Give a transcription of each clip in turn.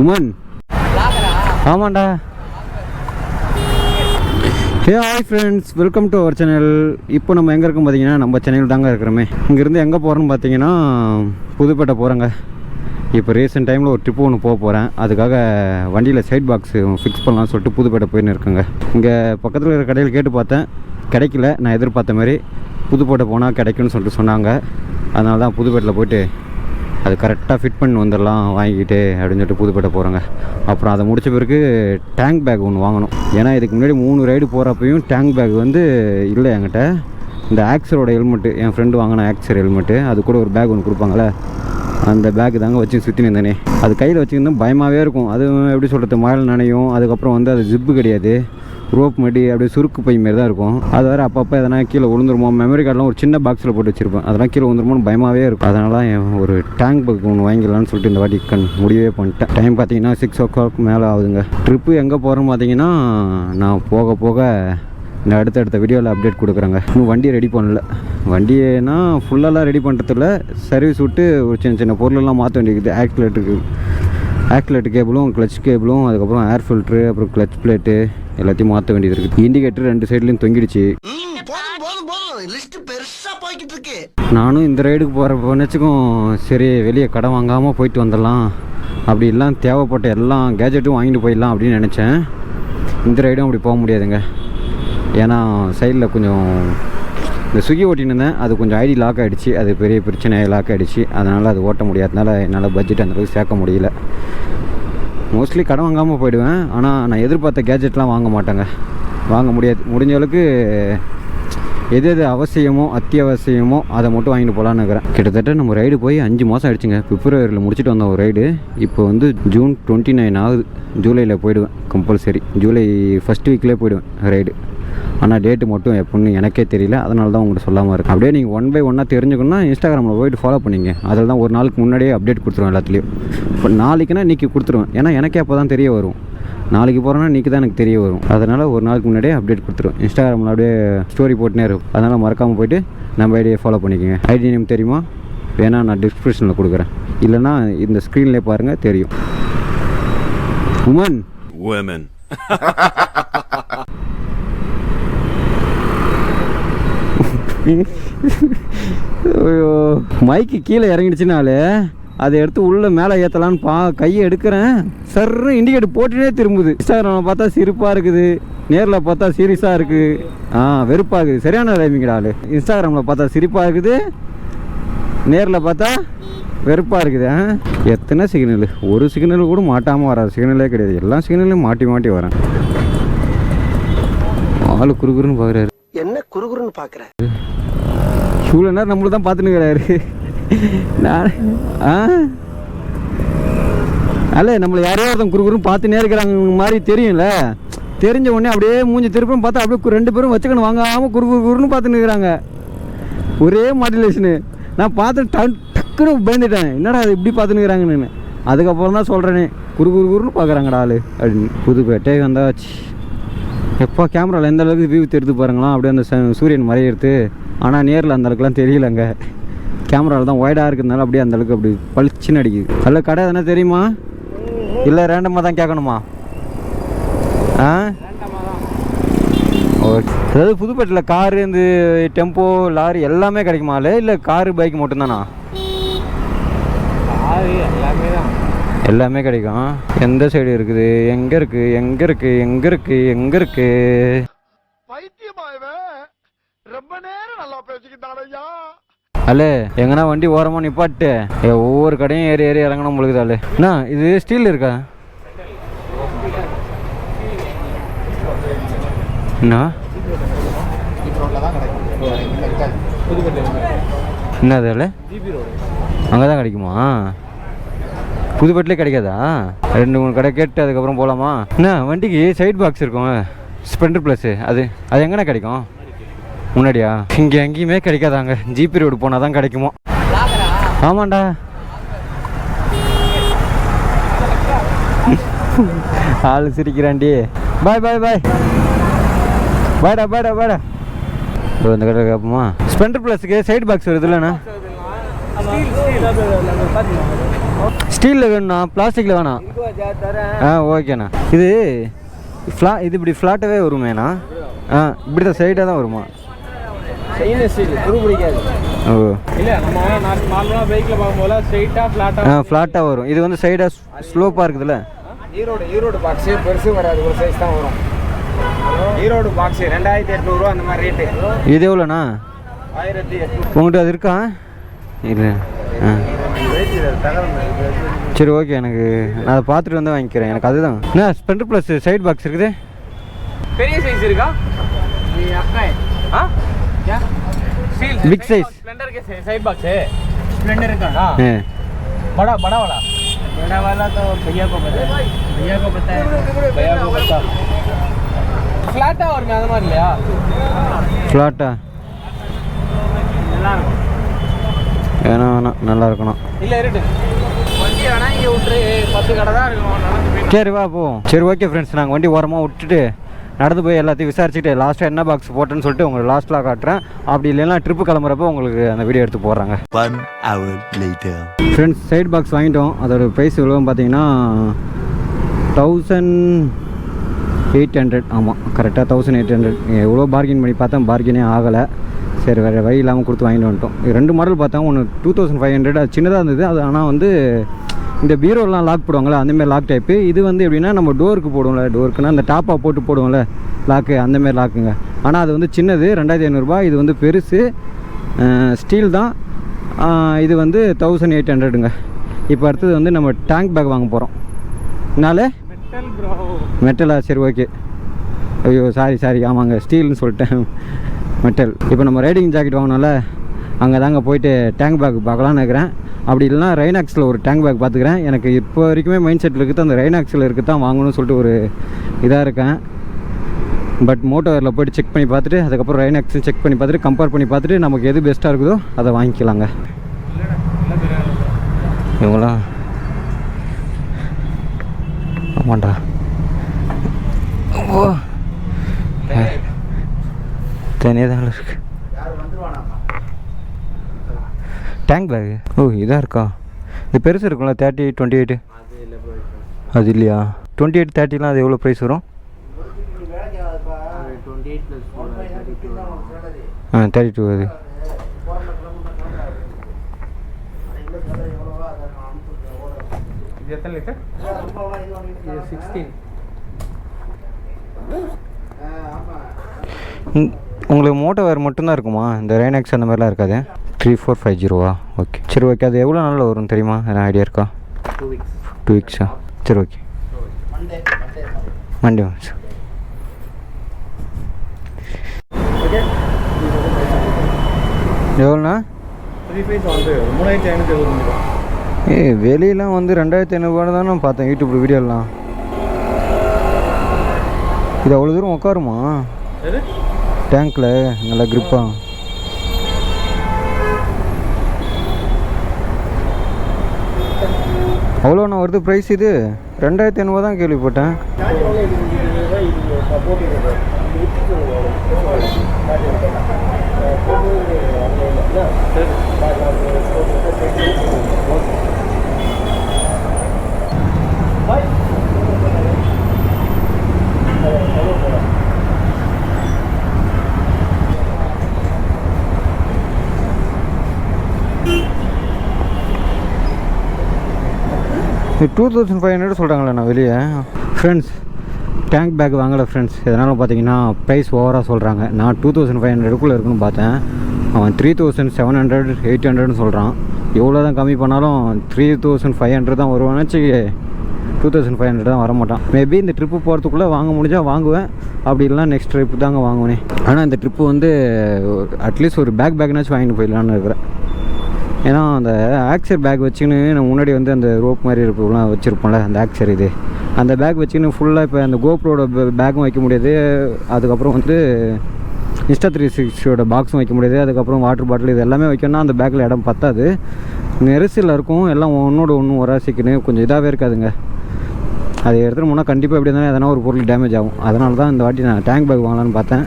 Woman ஆமாண்டா. Hey hi friends, welcome to our channel. இப்போ நம்ம எங்கே இருக்கோம் பார்த்தீங்கன்னா, நம்ம சென்னையில் தாங்க இருக்கிறோமே. இங்கேருந்து எங்கே போகிறோன்னு பார்த்தீங்கன்னா புதுப்பேட்டை போகிறேங்க. இப்போ ரீசெண்ட் டைமில் ஒரு ட்ரிப்பு ஒன்று போகிறேன். அதுக்காக வண்டியில் சைட் பாக்ஸ் ஃபிக்ஸ் பண்ணலாம்னு சொல்லிட்டு புதுப்பேட்டை போயின்னு இருக்குங்க. இங்கே பக்கத்தில் இருக்கிற கடையில் கேட்டு பார்த்தேன், கிடைக்கல. நான் எதிர்பார்த்த மாதிரி புதுப்பேட்டை போனால் கிடைக்குன்னு சொல்லிட்டு சொன்னாங்க. அதனால தான் புதுப்பேட்டையில் போய்ட்டு அது கரெக்டாக ஃபிட் பண்ணி வந்துடலாம் வாங்கிக்கிட்டு அப்படின்னு சொல்லிட்டு புதுப்பேட்டை போகிறேங்க. அப்புறம் அதை முடித்த பிறகு டேங்க் பேக் ஒன்று வாங்கணும். ஏன்னா இதுக்கு முன்னாடி 3 ரைடு போகிறப்பையும் டேங்க் பேக் வந்து இல்லை என்கிட்ட. இந்த ஆக்சரோட ஹெல்மெட்டு, என் ஃப்ரெண்டு வாங்கின ஆக்சர் ஹெல்மெட்டு, அது கூட ஒரு பேக் ஒன்று கொடுப்பாங்களே, அந்த பேக்கு தாங்க வச்சு சுற்றி நின்றேனே. அது கையில் வச்சுருந்தா பயமாகவே இருக்கும். அது எப்படி சொல்கிறது, மழையில் நனையும். அதுக்கப்புறம் வந்து அது ஜிப்பு கிடையாது, ரோப் மாட்டி அப்படியே சுருக்கு பை மாரி தான் இருக்கும். அது வேறு அப்பப்போ எதனா கீழே விழுந்துருமோ, மெமரி கார்டெலாம் ஒரு சின்ன பாக்ஸில் போட்டு வச்சுருப்பேன், அதெல்லாம் கீழே விழுந்துருமோன்னு பயமாகவே இருக்கும். அதனால் ஒரு டேங்க் பேக் ஒன்று வாங்கிடலான்னு சொல்லிட்டு இந்த வாட்டி முடிவே பண்ணிட்டேன். டைம் பார்த்தீங்கன்னா 6 o'clock மேலே ஆகுதுங்க. ட்ரிப்பு எங்கே போகிறேன்னு பார்த்தீங்கன்னா, நான் போக போக இந்த அடுத்தடுத்த வீடியோவில் அப்டேட் கொடுக்குறேங்க. இன்னும் வண்டி ரெடி பண்ணல. வண்டியேனா ஃபுல்லெல்லாம் ரெடி பண்ணுறதில்ல, சர்வீஸ் விட்டு ஒரு சின்ன சின்ன பொருளெல்லாம் மாற்ற வேண்டியது. ஆக்சிலேட்டர் கேபிளும், கிளச் கேபிளும், அதுக்கப்புறம் ஏர் ஃபில்ட்ரு, அப்புறம் கிளச் பிளேட்டு எல்லாத்தையும் மாற்ற வேண்டியது இருக்குது. இண்டிகேட்டர் 2 சைட்லேயும் தொங்கிடுச்சு. நானும் இந்த ரைடுக்கு போகிறப்ப நினச்சிக்கும், சரி வெளியே கடன் வாங்காமல் போயிட்டு வந்துடலாம், அப்படி எல்லாம் தேவைப்பட்ட எல்லாம் கேஜெட்டும் வாங்கிட்டு போயிடலாம் அப்படின்னு நினச்சேன். இந்த ரைடும் அப்படி போக முடியாதுங்க. ஏன்னா சைடில் கொஞ்சம் இந்த ஸ்விக்கி ஓட்டின்னு இருந்தேன், அது கொஞ்சம் ஐடி லாக் ஆகிடுச்சு. அது பெரிய பிரச்சனையாக லாக் ஆகிடுச்சு. அதனால் அது ஓட்ட முடியாதனால என்னால் பட்ஜெட் அந்தளவுக்கு சேர்க்க முடியல. மோஸ்ட்லி கடன் வாங்காமல் போயிடுவேன். ஆனால் நான் எதிர்பார்த்த கேஜெட்லாம் வாங்க மாட்டேங்க, வாங்க முடியாது. முடிஞ்ச அளவுக்கு எது எது அவசியமோ அத்தியாவசியமோ அதை மட்டும் வாங்கிட்டு போகலான்னு இருக்கிறேன். கிட்டத்தட்ட நம்ம ரைடு போய் 5 மாதம் ஆகிடுச்சுங்க. பிப்ரவரியில் முடிச்சுட்டு வந்த ஒரு ரைடு இப்போ வந்து June 29 ஆகுது. ஜூலையில் போயிடுவேன் கம்பல்சரி. ஜூலை ஃபஸ்ட் வீக்லேயே போயிடுவேன் ரைடு. ஆனால் டேட்டு மட்டும் எப்போன்னு எனக்கே தெரியல. அதனால தான் உங்கள்கிட்ட சொல்லாமல் இருக்குது. அப்படியே நீங்கள் 1 by 1 தெரிஞ்சுக்கணுன்னா இன்ஸ்டாகிராமில் போய்ட்டு ஃபாலோ பண்ணிங்க. அதில் தான் ஒரு நாளுக்கு முன்னாடியே அப்டேட் கொடுத்துருவேன் எல்லாத்துலேயும். இப்போ நாளைக்குன்னா இன்றைக்கி கொடுத்துருவேன். ஏன்னா எனக்கே அப்போ தான் தெரிய வரும். நாளைக்கு போகிறேன்னா இன்றைக்கி தான் எனக்கு தெரிய வரும். அதனால் ஒரு நாளுக்கு முன்னாடியே அப்டேட் கொடுத்துருவேன். இன்ஸ்டாகிராமில் அப்படியே ஸ்டோரி போட்டுனே இருக்கும். அதனால் மறக்காமல் போய்ட்டு நம்ம ஐடியை ஃபாலோ பண்ணிக்கோங்க. ஐடி நேம் தெரியுமா? வேணால் நான் டிஸ்கிரிப்ஷனில் கொடுக்குறேன், இல்லைனா இந்த ஸ்க்ரீன்லேயே பாருங்கள், தெரியும். உமன் ஐயோ, மைக்கு கீழே இறங்கிடுச்சுனாலே அதை எடுத்து உள்ளே மேலே ஏற்றலான்னு கையை எடுக்கிறேன், சர்ன்னு இண்டிகேட்டர் போட்டுனே திரும்புது. இன்ஸ்டாகிராமில் பார்த்தா சிரிப்பாக இருக்குது, நேரில் பார்த்தா சீரியஸாக இருக்குது. வெறுப்பாக இருக்குது. சரியான ரைமிங்கடா ஆள். இன்ஸ்டாகிராமில் பார்த்தா சிரிப்பாக இருக்குது, நேரில் பார்த்தா வெறுப்பாக இருக்குது. எத்தனை சிக்னல், ஒரு சிக்னல் கூட மாட்டாமல் வராது. சிக்னலே கிடையாது, எல்லா சிக்னலையும் மாட்டி மாட்டி வரேன். ஆள் குறுகுறுன்னு பார்க்குறாரு. என்ன குறுகுறுன்னு பார்க்குறேன்? இவ்வளோ நேரம் நம்மளும் தான் பார்த்துன்னு இருக்கிறாரு. அல்ல நம்மளை யாரையோ ஒருத்தன் குறுகுறுன்னு பார்த்துனே இருக்கிறாங்க மாதிரி தெரியும்ல. தெரிஞ்ச உடனே அப்படியே மூஞ்சி திருப்பம் பார்த்தா அப்படியே 2 பேரும் வச்சுக்கணும் வாங்காமல் குறுகுறுன்னு பார்த்துன்னு இருக்கிறாங்க. ஒரே மாடுலேஷனு. நான் பார்த்து டக்குன்னு பயந்துட்டேன், என்னடா அது இப்படி பார்த்துன்னு இருக்கிறாங்கன்னு. அதுக்கப்புறம் தான் சொல்கிறேனே, குறுகுறுன்னு பார்க்குறாங்கடா ஆள் அப்படின்னு. புதுப்பேட்டை வந்தாச்சு. எப்போ கேமராவில் எந்த அளவுக்கு வியூ தெரிஞ்சு பாருங்களாம், அப்படியே அந்த சூரியன் மறையிறது. ஆனால் நேரில் அந்த அளவுக்குலாம் தெரியலங்க. கேமராவில் தான் ஒய்டாக இருக்கிறதுனால அப்படியே அந்த அளவுக்கு அப்படி பளிச்சுன்னு அடிக்குது. அல்ல கடை எதனா தெரியுமா, இல்லை ரேண்டமாக தான் கேட்கணுமா? ஓகே. அதாவது புதுப்பேட்டையில் காரு, இந்த டெம்போ, லாரி எல்லாமே கிடைக்குமாலே, இல்லை காரு பைக் மட்டும்தானா? எல்லாமே கிடைக்கும். எந்த சைடு இருக்குது, எங்கே இருக்குது, எங்கே இருக்குது, எங்கே இருக்குது, எங்கே இருக்குது? ரொம்ப நேரம் நல்லா பேசிக்கிட்டாலையா. அல்ல எங்கன்னா வண்டி ஓரமாக நிப்பாட்டு ஒவ்வொரு கடையும் ஏறி ஏறி இறங்கணும் உங்களுக்கு. ஆளு என்ன இது ஸ்டீல் இருக்கா? என்ன என்னது அல்ல, அங்கே தான் கிடைக்குமா? புதுப்பேட்டிலே கிடைக்காதா? 2-3 கடை கேட்டு அதுக்கப்புறம் போகலாமா? என்ன வண்டிக்கு சைட் பாக்ஸ் இருக்கும், ஸ்ப்ளெண்டர் ப்ளஸ்ஸு, அது எங்கண்ணா கிடைக்கும்? முன்னாடியா? இங்கே எங்கேயுமே கிடைக்காதாங்க, ஜிபி ரோடு போனால் தான் கிடைக்குமோ. ஆமாண்டா. ஆள் சிரிக்கிறாண்டி. பாய் பாய் பாய் பாய்டா பாய்டா பாய்டா. இந்த கடை கேட்போமா? ஸ்ப்ளெண்டர் ப்ளஸுக்கு சைடு பாக்ஸ் வருது இல்லைண்ணா? ஸ்டீலில் வேணுண்ணா, பிளாஸ்டிக்கில் வேணாம். ஆ ஓகேண்ணா. இது இது இப்படி ஃப்ளாட்டாகவே வருமேண்ணா? ஆ இப்படி தான் சைடாக தான் வருமா? ஓ இல்லை, நம்ம நார்மலாக பைக்கில் பார்க்கும்போது ஸ்ட்ரெயிட்டாக ஃப்ளாட்டாக ஃப்ளாட்டாக வரும். இது வந்து சைடாக ஸ்லோப்பாக இருக்குதுல்ல. ஈரோடு பாக்ஸு பெருசு வராது, ஒரு சைஸ் தான் வரும். ஈரோடு பாக்ஸு 2800 அந்த மாதிரி ரேட்டு. இது எவ்வளோண்ணா? 1800. உங்கள்கிட்ட அது இருக்கா? இல்லை. ஆ சரி ஓகே, எனக்கு நான் அதை பார்த்துட்டு வந்து வாங்கிக்கிறேன். எனக்கு அதுதான். என்ன ஸ்பெண்டர் ப்ளஸ் சைட் பாக்ஸ் இருக்குது? பெரிய சைஸ் இருக்கா? बिग साइज स्प्लेंडर के साइड बॉक्स है। स्प्लेंडर का हाँ बड़ा वाला तो भैया को पता है। भैया को पता फ्लैटा और मैं अंदर लिया फ्लैटा ஏன்னா நல்லா இருக்கணும். இல்லை இருக்கு வண்டி வேணால் இங்கே விட்டுரு, 10 கடை தான் இருக்கும். சரி வா போ. சரி ஓகே ஃப்ரெண்ட்ஸ், நாங்கள் வண்டி ஓரமாக விட்டுட்டு நடந்து போய் எல்லாத்தையும் விசாரிச்சுட்டு லாஸ்ட்டாக என்ன பாக்ஸ் போட்டேன்னு சொல்லிட்டு உங்களுக்கு லாஸ்ட்டில் காட்டுறேன். அப்படி இல்லைன்னா ட்ரிப்பு கிளம்புறப்போ உங்களுக்கு அந்த வீடியோ எடுத்து போடுறாங்க. ஃப்ரெண்ட்ஸ் சைட் பாக்ஸ் வாங்கிட்டோம். அதோட ப்ரைஸ் எவ்வளோன்னு பார்த்தீங்கன்னா 1800. ஆமாம் கரெக்டாக 1800. எவ்வளோ பார்கின் பண்ணி பார்த்தா பார்கினே ஆகலை. சரி வேறு வழி இல்லாமல் கொடுத்து வாங்கிட்டு வந்துட்டோம். 2 மாடல் பார்த்தா ஒன்று 2500, அது சின்னதாக இருந்தது. அது ஆனால் வந்து இந்த பீரோலாம் லாக் போடுவாங்களே அந்தமாரி லாக் டைப்பு. இது வந்து எப்படின்னா நம்ம டோருக்கு போடுவோம்ல, டோருக்குன்னா அந்த டாப்பாக போட்டு போடுவோம்ல லாக்கு, அந்தமாரி லாக்குங்க. ஆனால் அது வந்து சின்னது 2500. இது வந்து பெருசு ஸ்டீல் தான். இது வந்து 1800ங்க. இப்போ அடுத்தது வந்து நம்ம டேங்க் பேக் வாங்க போகிறோம். என்னால மெட்டலா? சரி ஓகே. ஐயோ சாரி ஆமாங்க ஸ்டீல்னு சொல்லிட்டேன், மெட்டல். இப்போ நம்ம ரைடிங் ஜாக்கெட் வாங்கினோம்ல, அங்கே தாங்க போயிட்டு டேங்க் பேக் பார்க்கலான்னு இருக்கிறேன். அப்படி இல்லைனா ரைனாக்ஸில் ஒரு டேங்க் பேக் பார்த்துக்கிறேன். எனக்கு இப்போ வரைக்குமே மைண்ட் செட்டில் இருக்குது அந்த ரைனாக்ஸில் இருக்குது தான் வாங்கணும்னு சொல்லிட்டு ஒரு இதாக இருக்கேன். பட் மோட்டோவேரில் போய்ட்டு செக் பண்ணி பார்த்துட்டு அதுக்கப்புறம் ரைனாக்ஸும் செக் பண்ணி பார்த்துட்டு கம்பேர் பண்ணி பார்த்துட்டு நமக்கு எது பெஸ்ட்டாக இருக்குதோ அதை வாங்கிக்கலாங்க. இவங்களா ஆமாண்டா. ஓ தனியாக தான் இருக்கு டேங்க் பேக்கு. ஓ இதாக இருக்கா? இது பெருசு இருக்கும்ல 38, 28. அது இல்லையா? 28, 30லாம் அது எவ்வளோ ப்ரைஸ் வரும்? 32 அது. இது எத்தனை லிட்டர்? 16. உங்களுக்கு மோட்டோ வேறு மட்டும்தான் இருக்குமா? இந்த ரைனாக்ஸ் அந்த மாதிரிலாம் இருக்காது? 3450. ஓகே சரி ஓகே. அது எவ்வளோ நாளில் வரும் தெரியுமா? எதனா ஐடியா இருக்கா? 2 வீக்ஸா? சரி ஓகே. மண்டே வாங்க சார். எவ்வளோண்ணா? 3500. வெளியெலாம் வந்து 2500 தானே பார்த்தேன் யூடியூப் வீடியோலாம். இது அவ்வளோ தூரம் உட்காருமா டேங்க்கில்? நல்லா க்ரிப்பா? அவ்வளோண்ணா வருது ப்ரைஸ்? இது 2500 தான் கேள்விப்பட்டேன். இது 2500 சொல்கிறாங்களேண்ணா வெளியே. ஃப்ரெண்ட்ஸ் டேங்க் பேக் வாங்கலை ஃப்ரெண்ட்ஸ். எதனால பார்த்தீங்கன்னா ப்ரைஸ் ஓவராக சொல்கிறாங்க. நான் 2500க்குள்ளே இருக்குன்னு பார்த்தேன். அவன் 3700, 800ன்னு சொல்கிறான். எவ்வளோ தான் கம்மி பண்ணாலும் 3500 தான் வருவானாச்சு. 2500 தான் வரமாட்டான். மேபி இந்த ட்ரிப்பு போகிறதுக்குள்ளே வாங்க முடிஞ்சால் வாங்குவேன். அப்படி இல்லைனா நெக்ஸ்ட் ட்ரிப்பு தாங்க வாங்குவேன். ஆனால் இந்த ட்ரிப்பு வந்து அட்லீஸ்ட் ஒரு பேக்னாச்சும் வாங்கிட்டு போயிடலான்னு இருக்கிறேன். ஏன்னா அந்த ஆக்சர் பேக் வச்சுன்னு நம்ம முன்னாடி வந்து அந்த ரோப் மாதிரி இருப்பெல்லாம் வச்சுருப்போம்ல அந்த ஆக்சர், இது அந்த பேக் வச்சுன்னு ஃபுல்லாக இப்போ அந்த கோப்ரோட பேக்கும் வைக்க முடியாது. அதுக்கப்புறம் வந்து Insta360 பாக்ஸும் வைக்க முடியாது. அதுக்கப்புறம் வாட்டர் பாட்டில் இது எல்லாமே வைக்கணும்னா அந்த பேக்கில் இடம் பத்தாது, நெரிசலில் இருக்கும். எல்லாம் ஒன்றோட ஒன்று ஒராசிக்குன்னு கொஞ்சம் இதாகவே இருக்காதுங்க. அதை எடுத்துகிட்டு போனால் கண்டிப்பாக எப்படி இருந்தாலும் எதனா ஒரு பொருள் டேமேஜ் ஆகும். அதனால தான் இந்த வாட்டி நான் டேங்க் பேக் வாங்கலான்னு பார்த்தேன்.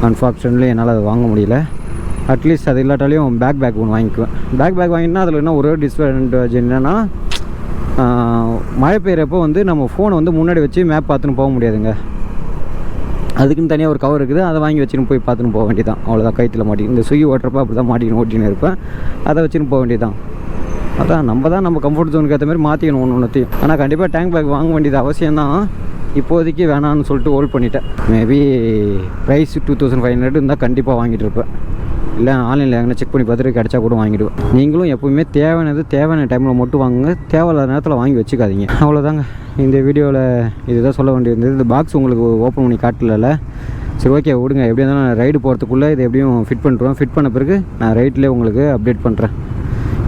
அன்ஃபார்ச்சுனேட்லி என்னால் அதை வாங்க முடியல. அட்லீஸ்ட் அது இல்லாட்டாலையும் பேக் ஒன்று வாங்கிக்குவேன். பேக் வாங்கினா அதில் என்ன ஒரு டிஸ்அட்வான்டேஜ் என்னென்னா மழை பெய்கிறப்போ வந்து நம்ம ஃபோனை வந்து முன்னாடி வச்சு மேப் பார்த்துன்னு போக முடியாதுங்க. அதுக்குன்னு தனியாக ஒரு கவர் இருக்குது, அதை வாங்கி வச்சுன்னு போய் பார்த்துன்னு போக வேண்டியதான். அவ்வளோதான், கைத்தில் மாட்டி இந்த சுயி ஓட்டுறப்போ அப்படி தான் ஓட்டின்னு இருப்பேன். அதை வச்சுன்னு போக வேண்டியதான். அதான் நம்ம கம்ஃபர்ட் ஜோனுக்கு ஏற்ற மாதிரி மாற்றிக்கணும் ஒன்றுத்தையும். ஆனால் கண்டிப்பாக டேங்க் பேக் வாங்க வேண்டியது அவசியம்தான். இப்போதைக்கு வேணான்னு சொல்லிட்டு ஹோல்ட் பண்ணிட்டேன். மேபி ப்ரைஸ் 2500 இருந்தால் கண்டிப்பாக வாங்கிட்டு இருப்பேன். இல்லை ஆன்லைனில் எங்கன்னா செக் பண்ணி பார்த்துட்டு கிடச்சா கூட வாங்கிடுவேன். நீங்களும் எப்போவுமே தேவையான டைமில் மட்டும் வாங்குங்க, தேவையில்லாத நேரத்தில் வாங்கி வச்சுக்காதீங்க. அவ்வளோதாங்க இந்த வீடியோவில் இதுதான் சொல்ல வேண்டியது. இந்த பாக்ஸ் உங்களுக்கு ஓப்பன் பண்ணி காட்டல. சரி, ஓகே விடுங்க. எப்படி இருந்தாலும் நான் ரைடு போகிறதுக்குள்ளே இது எப்படியும் ஃபிட் பண்ணிட்டுருவேன். ஃபிட் பண்ண பிறகு நான் ரைட்லேயே உங்களுக்கு அப்டேட் பண்ணுறேன்.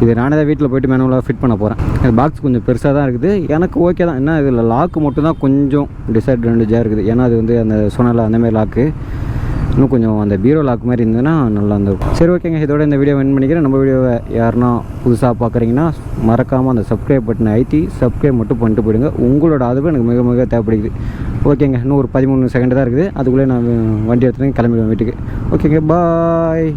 இது நானே தான் வீட்டில் போய்ட்டு மேனுவலாக ஃபிட் பண்ண போகிறேன். இந்த பாக்ஸ் கொஞ்சம் பெருசாக தான் இருக்குது, எனக்கு ஓகே தான். என்ன இதில் லாக்கு மட்டும் தான் கொஞ்சம் டிஸ்அட்வான்டேஜாக இருக்குது. ஏன்னா அது வந்து அந்த சொன்னல அந்தமாதிரி லாக்கு, இன்னும் கொஞ்சம் அந்த பீரோ லாக் மாதிரி இருந்ததுன்னா நல்லா இருந்திருக்கும். சரி, ஓகேங்க. இதோட இந்த வீடியோ எண்ட் பண்ணிக்கிறேன். நம்ம வீடியோவை யாருன்னா புதுசாக பார்க்குறீங்கன்னா மறக்காமல் அந்த சப்ஸ்கிரைப் பட்டனை அழுத்தி சப்ஸ்கிரைப் மட்டும் பண்ணிட்டு போயிடுங்க. உங்களோட ஆதரவு எனக்கு மிக மிக தேவைப்படுது. ஓகேங்க, இன்னும் ஒரு 13 செகண்ட் தான் இருக்குது. அதுக்குள்ளே நான் வண்டி எடுத்துகிட்டு கிளம்பிடுவேன் வீட்டுக்கு. ஓகேங்க, பாய்.